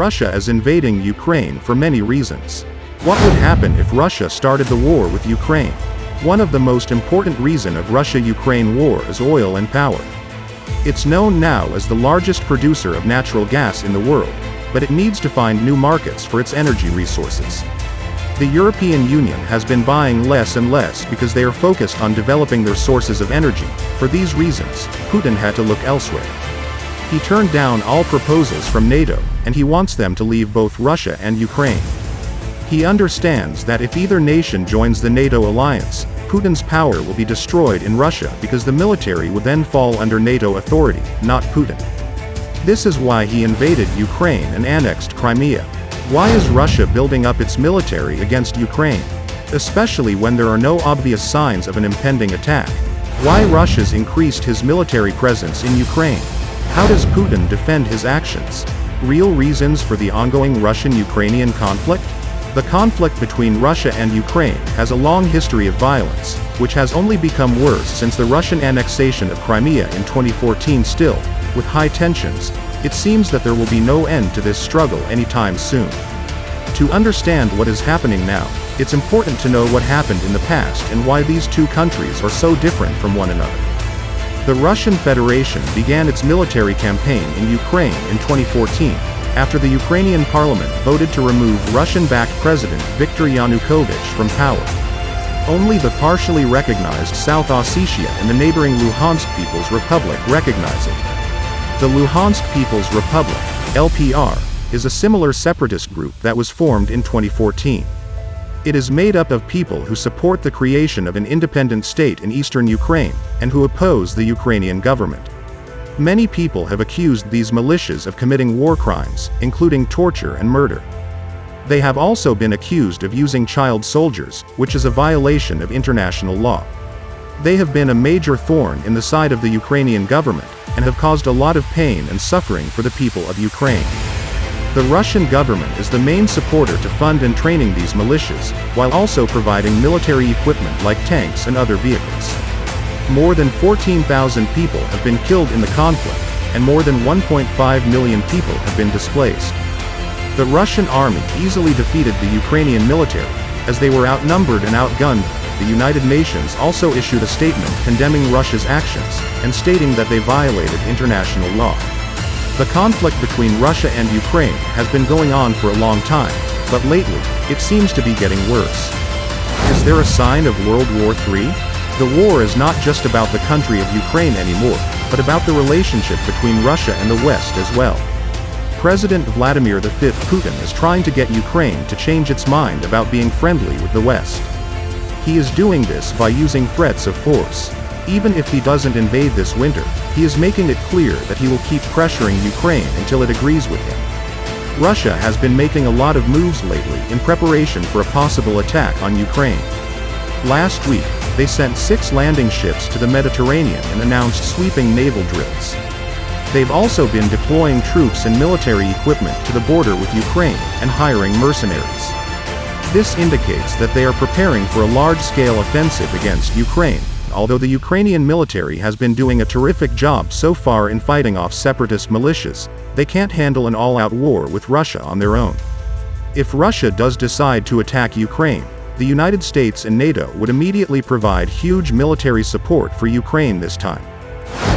Russia is invading Ukraine for many reasons. What would happen if Russia started the war with Ukraine? One of the most important reasons of Russia-Ukraine war is oil and power. It's known now as the largest producer of natural gas in the world, but it needs to find new markets for its energy resources. The European Union has been buying less and less because they are focused on developing their sources of energy. For these reasons, Putin had to look elsewhere. He turned down all proposals from NATO, and he wants them to leave both Russia and Ukraine. He understands that if either nation joins the NATO alliance, Putin's power will be destroyed in Russia because the military would then fall under NATO authority, not Putin. This is why he invaded Ukraine and annexed Crimea. Why is Russia building up its military against Ukraine? Especially when there are no obvious signs of an impending attack. Why Russia's increased his military presence in Ukraine? How does Putin defend his actions? Real reasons for the ongoing Russian-Ukrainian conflict? The conflict between Russia and Ukraine has a long history of violence, which has only become worse since the Russian annexation of Crimea in 2014. Still, with high tensions, it seems that there will be no end to this struggle anytime soon. To understand what is happening now, it's important to know what happened in the past and why these two countries are so different from one another. The Russian Federation began its military campaign in Ukraine in 2014, after the Ukrainian parliament voted to remove Russian-backed President Viktor Yanukovych from power. Only the partially recognized South Ossetia and the neighboring Luhansk People's Republic recognize it. The Luhansk People's Republic, LPR, is a similar separatist group that was formed in 2014. It is made up of people who support the creation of an independent state in eastern Ukraine, and who oppose the Ukrainian government. Many people have accused these militias of committing war crimes, including torture and murder. They have also been accused of using child soldiers, which is a violation of international law. They have been a major thorn in the side of the Ukrainian government, and have caused a lot of pain and suffering for the people of Ukraine. The Russian government is the main supporter to fund and training these militias, while also providing military equipment like tanks and other vehicles. More than 14,000 people have been killed in the conflict, and more than 1.5 million people have been displaced. The Russian army easily defeated the Ukrainian military, as they were outnumbered and outgunned. The United Nations also issued a statement condemning Russia's actions, and stating that they violated international law. The conflict between Russia and Ukraine has been going on for a long time, but lately, it seems to be getting worse. Is there a sign of World War III? The war is not just about the country of Ukraine anymore, but about the relationship between Russia and the West as well. President Vladimir V Putin is trying to get Ukraine to change its mind about being friendly with the West. He is doing this by using threats of force. Even if he doesn't invade this winter, he is making it clear that he will keep pressuring Ukraine until it agrees with him. Russia has been making a lot of moves lately in preparation for a possible attack on Ukraine. Last week, they sent 6 landing ships to the Mediterranean and announced sweeping naval drills. They've also been deploying troops and military equipment to the border with Ukraine and hiring mercenaries. This indicates that they are preparing for a large-scale offensive against Ukraine. Although the Ukrainian military has been doing a terrific job so far in fighting off separatist militias, they can't handle an all-out war with Russia on their own. If Russia does decide to attack Ukraine, the United States and NATO would immediately provide huge military support for Ukraine this time.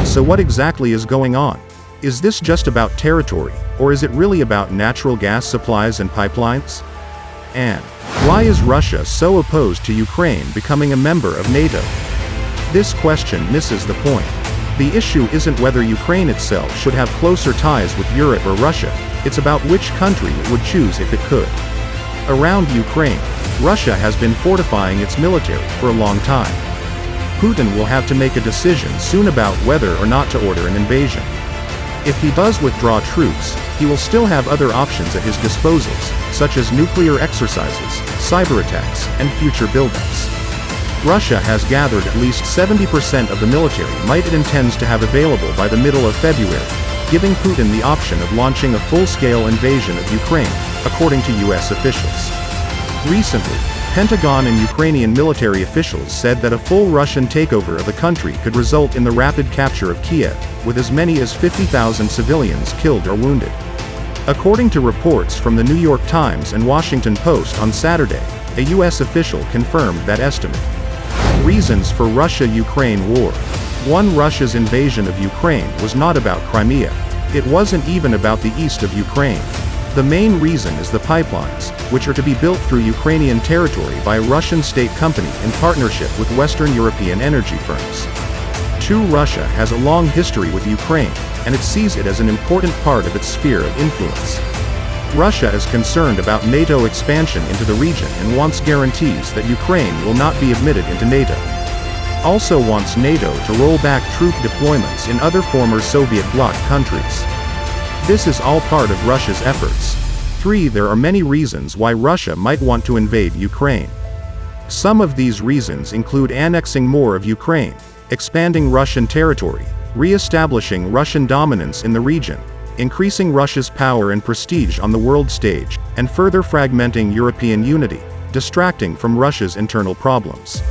So what exactly is going on? Is this just about territory, or is it really about natural gas supplies and pipelines? And why is Russia so opposed to Ukraine becoming a member of NATO? This question misses the point. The issue isn't whether Ukraine itself should have closer ties with Europe or Russia, it's about which country it would choose if it could. Around Ukraine, Russia has been fortifying its military for a long time. Putin will have to make a decision soon about whether or not to order an invasion. If he does withdraw troops, he will still have other options at his disposals, such as nuclear exercises, cyber attacks, and future buildups. Russia has gathered at least 70% of the military might it intends to have available by the middle of February, giving Putin the option of launching a full-scale invasion of Ukraine, according to US officials. Recently, Pentagon and Ukrainian military officials said that a full Russian takeover of the country could result in the rapid capture of Kiev, with as many as 50,000 civilians killed or wounded. According to reports from the New York Times and Washington Post on Saturday, a U.S. official confirmed that estimate. Reasons for Russia-Ukraine war. 1. Russia's invasion of Ukraine was not about Crimea. It wasn't even about the east of Ukraine. The main reason is the pipelines, which are to be built through Ukrainian territory by a Russian state company in partnership with Western European energy firms. 2. Russia has a long history with Ukraine, and it sees it as an important part of its sphere of influence. Russia is concerned about NATO expansion into the region and wants guarantees that Ukraine will not be admitted into NATO. Also wants NATO to roll back troop deployments in other former Soviet bloc countries. This is all part of Russia's efforts. 3. There are many reasons why Russia might want to invade Ukraine. Some of these reasons include annexing more of Ukraine, expanding Russian territory, re-establishing Russian dominance in the region, increasing Russia's power and prestige on the world stage, and further fragmenting European unity, distracting from Russia's internal problems.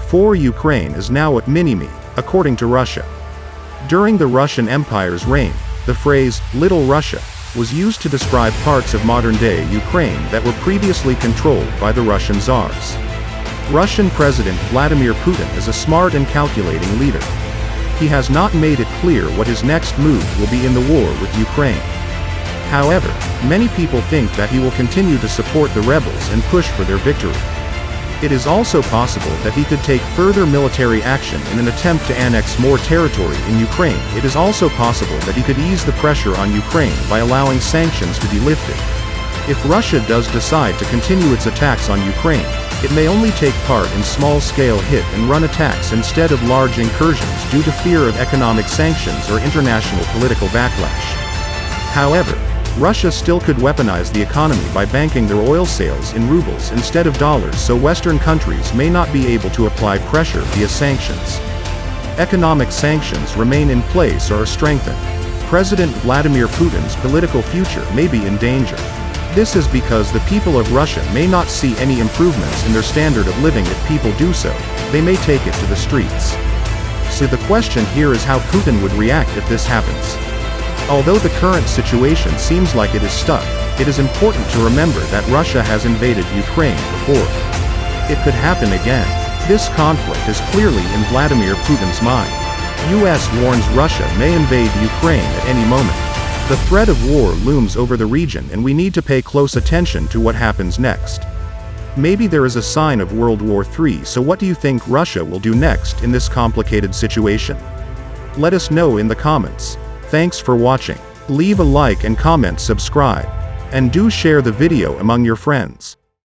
4. Ukraine is now a mini-me, according to Russia. During the Russian Empire's reign, the phrase, Little Russia, was used to describe parts of modern-day Ukraine that were previously controlled by the Russian Tsars. Russian President Vladimir Putin is a smart and calculating leader. He has not made it clear what his next move will be in the war with Ukraine. However, many people think that he will continue to support the rebels and push for their victory. It is also possible that he could take further military action in an attempt to annex more territory in Ukraine. It is also possible that he could ease the pressure on Ukraine by allowing sanctions to be lifted. If Russia does decide to continue its attacks on Ukraine, it may only take part in small-scale hit-and-run attacks instead of large incursions due to fear of economic sanctions or international political backlash. However, Russia still could weaponize the economy by banking their oil sales in rubles instead of dollars, so Western countries may not be able to apply pressure via sanctions. Economic sanctions remain in place or are strengthened. President Vladimir Putin's political future may be in danger. This is because the people of Russia may not see any improvements in their standard of living. If people do so, they may take it to the streets. So the question here is how Putin would react if this happens. Although the current situation seems like it is stuck, it is important to remember that Russia has invaded Ukraine before. It could happen again. This conflict is clearly in Vladimir Putin's mind. U.S. warns Russia may invade Ukraine at any moment. The threat of war looms over the region and we need to pay close attention to what happens next. Maybe there is a sign of World War III. So what do you think Russia will do next in this complicated situation? Let us know in the comments. Thanks for watching. Leave a like and comment, subscribe. And do share the video among your friends.